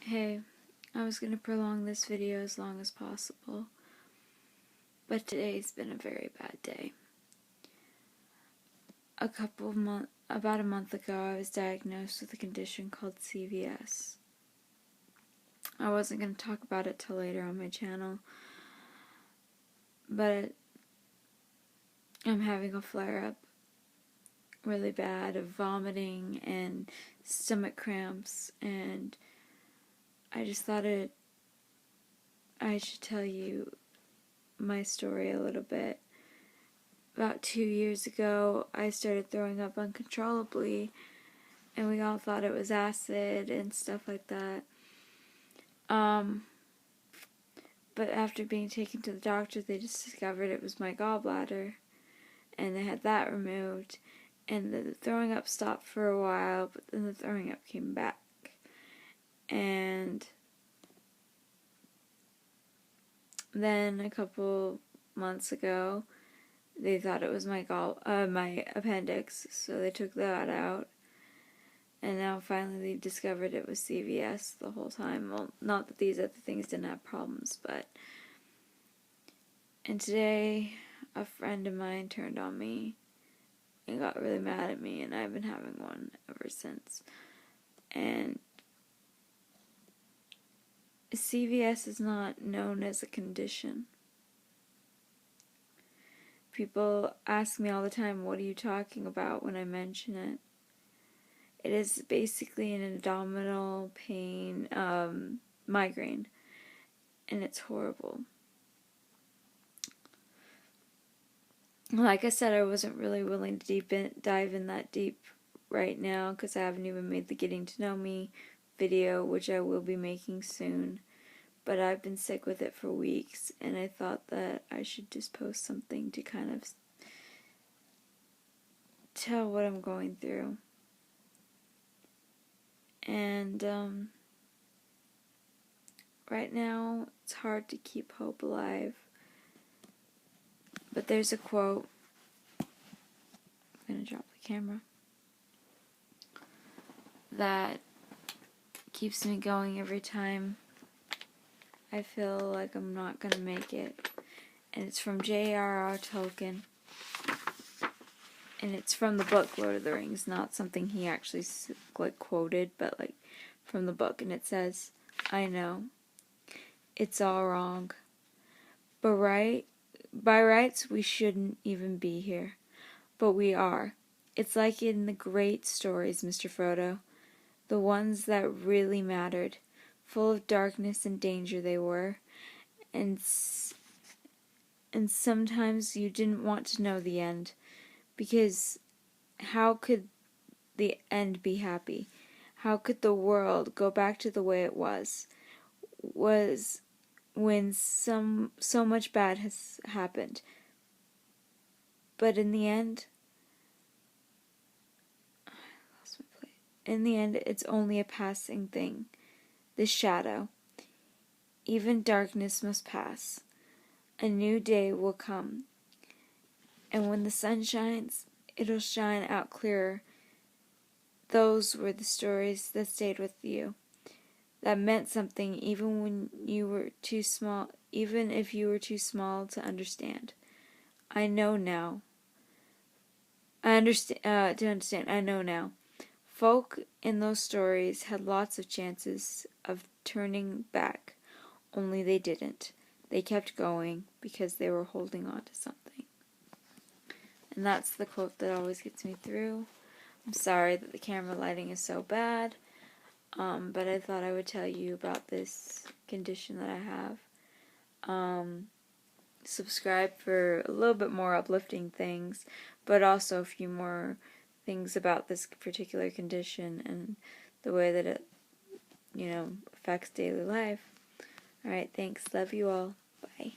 Hey, I was going to prolong this video as long as possible, but today's been a very bad day. About a month ago, I was diagnosed with a condition called CVS. I wasn't going to talk about it till later on my channel, but I'm having a flare-up really bad of vomiting and stomach cramps, and I just thought I should tell you my story a little bit. About 2 years ago, I started throwing up uncontrollably, and we all thought it was acid and stuff like that. But after being taken to the doctor, they just discovered it was my gallbladder, and they had that removed, and the throwing up stopped for a while, but then the throwing up came back. And then a couple months ago, they thought it was my appendix, so they took that out. And now finally they discovered it was CVS the whole time. Well, not that these other things didn't have problems, but... And today, a friend of mine turned on me and got really mad at me, and I've been having one ever since. And CVS is not known as a condition. People ask me all the time, what are you talking about when I mention it? It is basically an abdominal pain, migraine, and it's horrible. Like I said, I wasn't really willing to dive in that deep right now because I haven't even made the getting to know me video, which I will be making soon. But I've been sick with it for weeks, and I thought that I should just post something to kind of tell what I'm going through. And right now, it's hard to keep hope alive. But there's a quote. I'm going to drop the camera. That keeps me going every time I feel like I'm not going to make it. And it's from J.R.R. Tolkien. And it's from the book Lord of the Rings, not something he actually quoted, but from the book. And it says, I know, it's all wrong. But by rights, we shouldn't even be here. But we are. It's like in the great stories, Mr. Frodo. The ones that really mattered. Full of darkness and danger they were. And sometimes you didn't want to know the end. Because how could the end be happy? How could the world go back to the way it was when so much bad has happened? But in the end, it's only a passing thing. The shadow. Even darkness must pass. A new day will come. And when the sun shines, it'll shine out clearer. Those were the stories that stayed with you. That meant something even when you were too small, even if you were too small to understand. I know now. I know now. Folk in those stories had lots of chances of turning back, only they didn't. They kept going because they were holding on to something. And that's the quote that always gets me through. I'm sorry that the camera lighting is so bad, but I thought I would tell you about this condition that I have. Subscribe for a little bit more uplifting things, but also a few more things about this particular condition and the way that it, affects daily life. Alright, thanks. Love you all. Bye.